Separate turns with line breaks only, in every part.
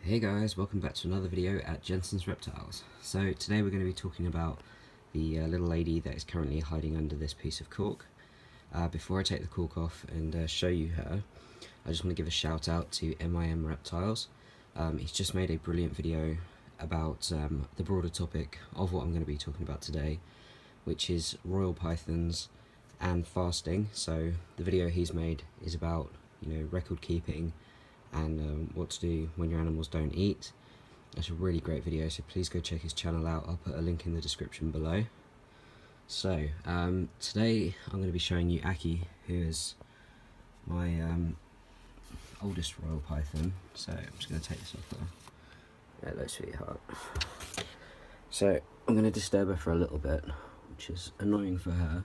Hey guys, welcome back to another video at MIM Reptiles. So today we're going to be talking about the little lady that is currently hiding under this piece of cork. Before I take the cork off and show you her, I just want to give a shout out to MIM Reptiles. He's just made a brilliant video about the broader topic of what I'm going to be talking about today, which is royal pythons and fasting. So the video he's made is about, record keeping and what to do when your animals don't eat. It's a really great video, so please go check his channel out. I'll put a link in the description below. So today I'm going to be showing you Aki, who is my oldest royal python. So I'm just going to take this off there. Hello sweetheart. So I'm going to disturb her for a little bit, which is annoying for her,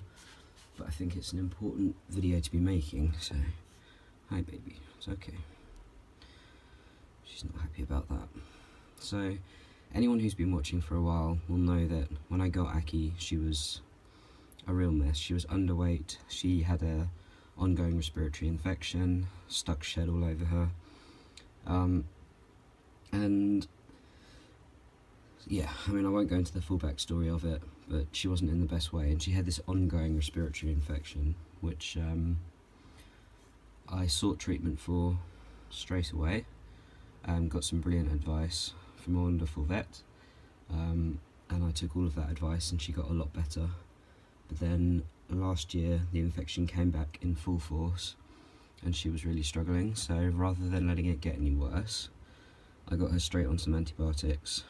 but I think it's an important video to be making. So hi baby, it's okay. She's not happy about that. So anyone who's been watching for a while will know that when I got Aki, she was a real mess. She was underweight, she had a ongoing respiratory infection, stuck shed all over her, and yeah, I mean, I won't go into the full backstory of it, but she wasn't in the best way, and she had this ongoing respiratory infection, which I sought treatment for straight away. Got some brilliant advice from a wonderful vet, and I took all of that advice and she got a lot better. But then last year the infection came back in full force and she was really struggling, so rather than letting it get any worse, I got her straight on some antibiotics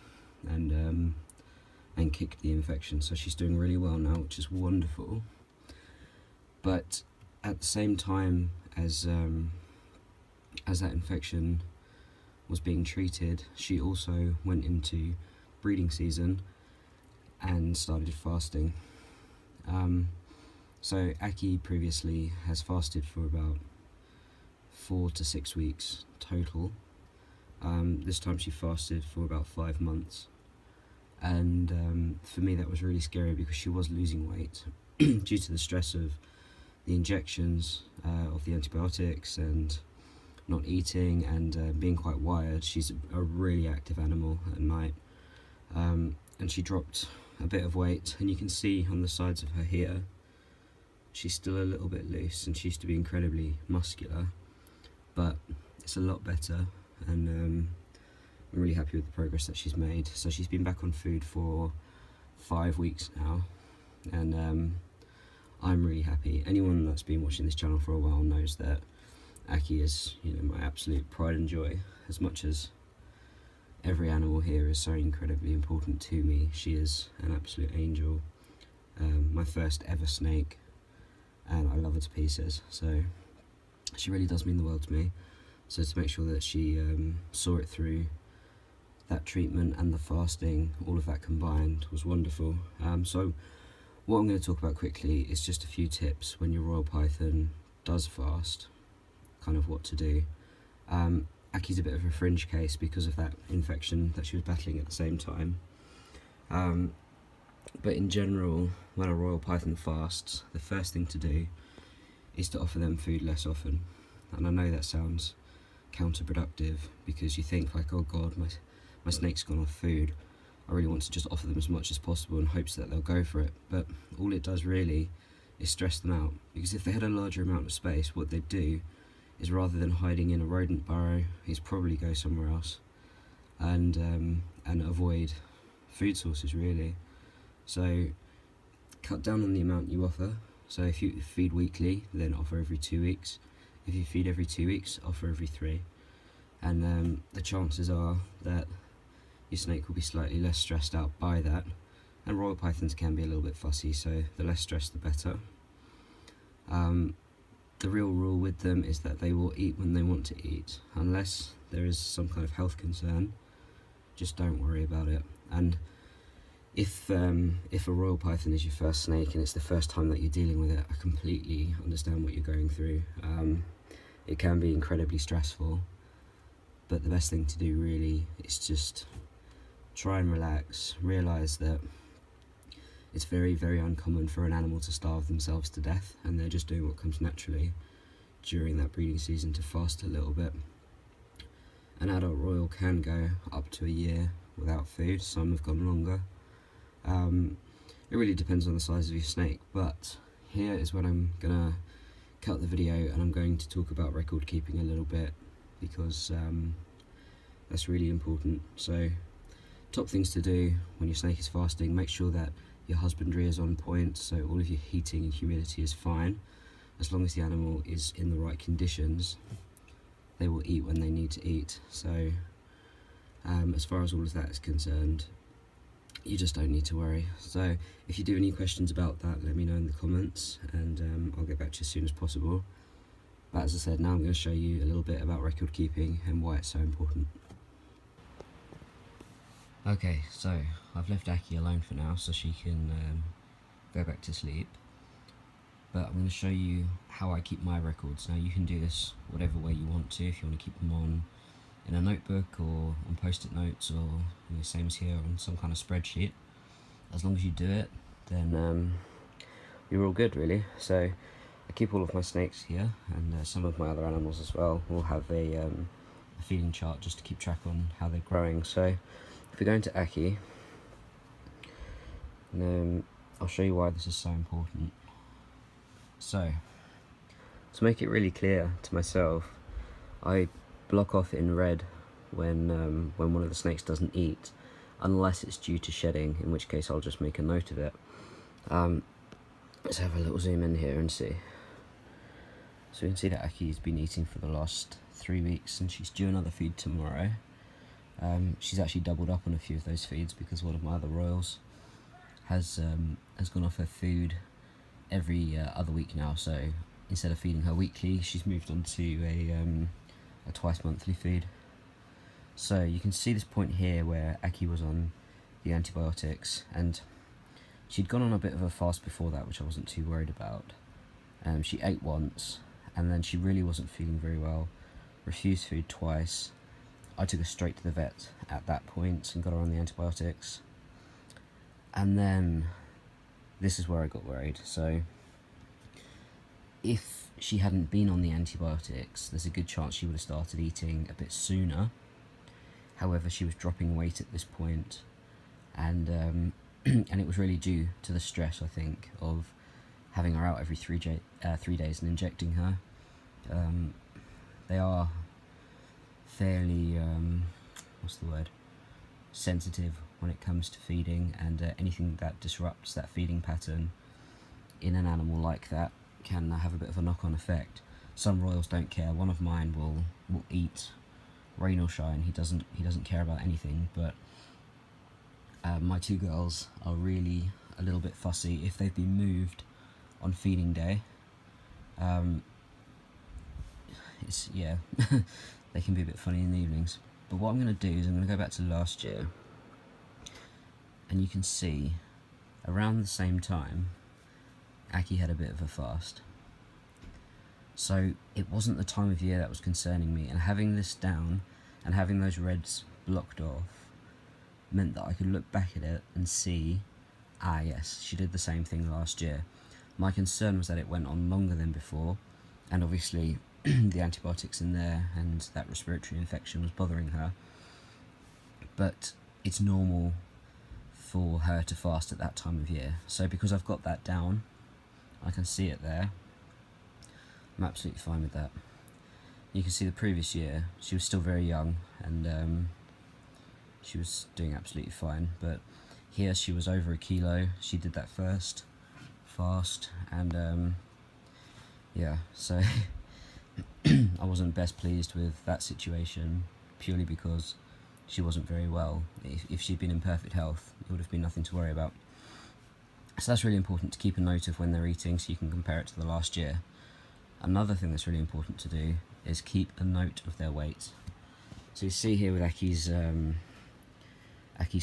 and kicked the infection. So she's doing really well now, which is wonderful. But at the same time as that infection was being treated, she also went into breeding season and started fasting. So Aki previously has fasted for about 4 to 6 weeks total. This time she fasted for about 5 months, and for me that was really scary because she was losing weight due to the stress of the injections of the antibiotics and not eating and being quite wired. She's a really active animal at night, and she dropped a bit of weight, and you can see on the sides of her here she's still a little bit loose, and she used to be incredibly muscular, but it's a lot better, and I'm really happy with the progress that she's made. So she's been back on food for 5 weeks now, and I'm really happy. Anyone that's been watching this channel for a while knows that Aki is, my absolute pride and joy. As much as every animal here is so incredibly important to me, she is an absolute angel. My first ever snake, and I love her to pieces. So she really does mean the world to me. So to make sure that she saw it through, that treatment and the fasting, all of that combined, was wonderful. So what I'm going to talk about quickly is just a few tips when your royal python does fast, kind of what to do. Aki's a bit of a fringe case because of that infection that she was battling at the same time. But in general, when a royal python fasts, the first thing to do is to offer them food less often. And I know that sounds counterproductive because you think like, oh god, my snake's gone off food. I really want to just offer them as much as possible in hopes that they'll go for it. But all it does really is stress them out, because if they had a larger amount of space, what they'd do is, rather than hiding in a rodent burrow, is probably go somewhere else and avoid food sources really. So cut down on the amount you offer. So if you feed weekly, then offer every 2 weeks. If you feed every 2 weeks, offer every 3. And the chances are that your snake will be slightly less stressed out by that. And royal pythons can be a little bit fussy, so the less stress the better. The real rule with them is that they will eat when they want to eat, unless there is some kind of health concern. Just don't worry about it. And if a royal python is your first snake and it's the first time that you're dealing with it, I completely understand what you're going through. It can be incredibly stressful, but the best thing to do really is just try and relax. Realise that it's very, very uncommon for an animal to starve themselves to death, and they're just doing what comes naturally during that breeding season to fast a little bit. An adult royal can go up to a year without food, some have gone longer. It really depends on the size of your snake, but here is when I'm gonna cut the video and I'm going to talk about record keeping a little bit, because that's really important. So top things to do when your snake is fasting: make sure that your husbandry is on point, so all of your heating and humidity is fine. As long as the animal is in the right conditions, they will eat when they need to eat. So as far as all of that is concerned, you just don't need to worry. So if you do any questions about that, let me know in the comments, and I'll get back to you as soon as possible. But as I said, now I'm going to show you a little bit about record keeping and why it's so important. Okay, so I've left Aki alone for now so she can go back to sleep. But I'm going to show you how I keep my records. Now you can do this whatever way you want to. If you want to keep them on in a notebook or on post-it notes, or same as here, on some kind of spreadsheet. As long as you do it, then you're all good, really. So I keep all of my snakes here, and some of my other animals as well will have a feeding chart just to keep track on how they're growing. So if we go into Aki, I'll show you why this is so important. So, to make it really clear to myself, I block off in red when one of the snakes doesn't eat, unless it's due to shedding, in which case I'll just make a note of it. Let's have a little zoom in here and see. So you can see that Aki's been eating for the last 3 weeks, and she's due another feed tomorrow. She's actually doubled up on a few of those feeds because one of my other royals has gone off her food every other week now. So instead of feeding her weekly, she's moved on to a twice monthly feed. So you can see this point here where Aki was on the antibiotics, and she'd gone on a bit of a fast before that, which I wasn't too worried about. She ate once, and then she really wasn't feeling very well, refused food twice. I took her straight to the vet at that point and got her on the antibiotics. And then this is where I got worried. So if she hadn't been on the antibiotics, there's a good chance she would have started eating a bit sooner. However, she was dropping weight at this point, and and it was really due to the stress, I think, of having her out every 3 days and injecting her. They are fairly sensitive when it comes to feeding, and anything that disrupts that feeding pattern in an animal like that can have a bit of a knock-on effect. Some royals don't care. One of mine will eat rain or shine. He doesn't care about anything. But my two girls are really a little bit fussy. If they've been moved on feeding day, they can be a bit funny in the evenings. But what I'm going to do is I'm going to go back to last year, and you can see around the same time Aki had a bit of a fast. So it wasn't the time of year that was concerning me, and having this down and having those reds blocked off meant that I could look back at it and see, yes, she did the same thing last year. My concern was that it went on longer than before, and obviously the antibiotics in there and that respiratory infection was bothering her. But it's normal for her to fast at that time of year. So because I've got that down, I can see it there, I'm absolutely fine with that. You can see the previous year, she was still very young, and she was doing absolutely fine. But here she was over a kilo. She did that first fast, and so I wasn't best pleased with that situation, purely because she wasn't very well. If she'd been in perfect health, it would have been nothing to worry about. So that's really important, to keep a note of when they're eating so you can compare it to the last year. Another thing that's really important to do is keep a note of their weight. So you see here with Aki's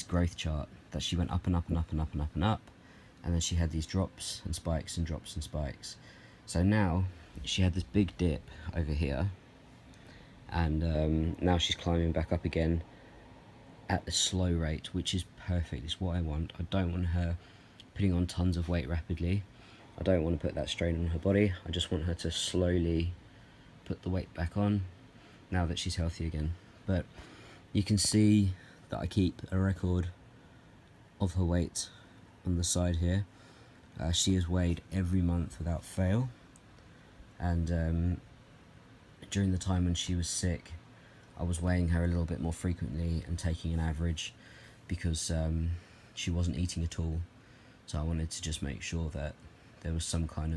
growth chart that she went up and up and up and up and up and up, and then she had these drops and spikes and drops and spikes. So now she had this big dip over here, and now she's climbing back up again at a slow rate, which is perfect. It's what I want. I don't want her putting on tons of weight rapidly. I don't want to put that strain on her body. I just want her to slowly put the weight back on now that she's healthy again. but you can see that I keep a record of her weight on the side here. She is weighed every month without fail, and during the time when she was sick, I was weighing her a little bit more frequently and taking an average, because she wasn't eating at all, so I wanted to just make sure that there was some kind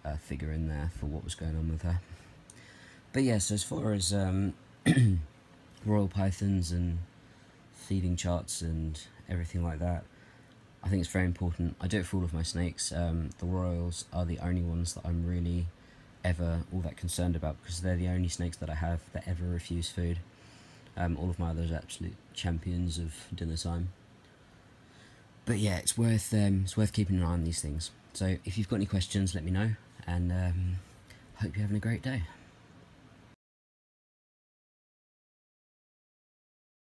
of figure in there for what was going on with her. But yeah, so as far as royal pythons and feeding charts and everything like that, I think it's very important. I do it for all of my snakes. The royals are the only ones that I'm really ever all that concerned about, because they're the only snakes that I have that ever refuse food. All of my others are absolute champions of dinner time. But yeah, it's worth keeping an eye on these things. So if you've got any questions, let me know, and hope you're having a great day.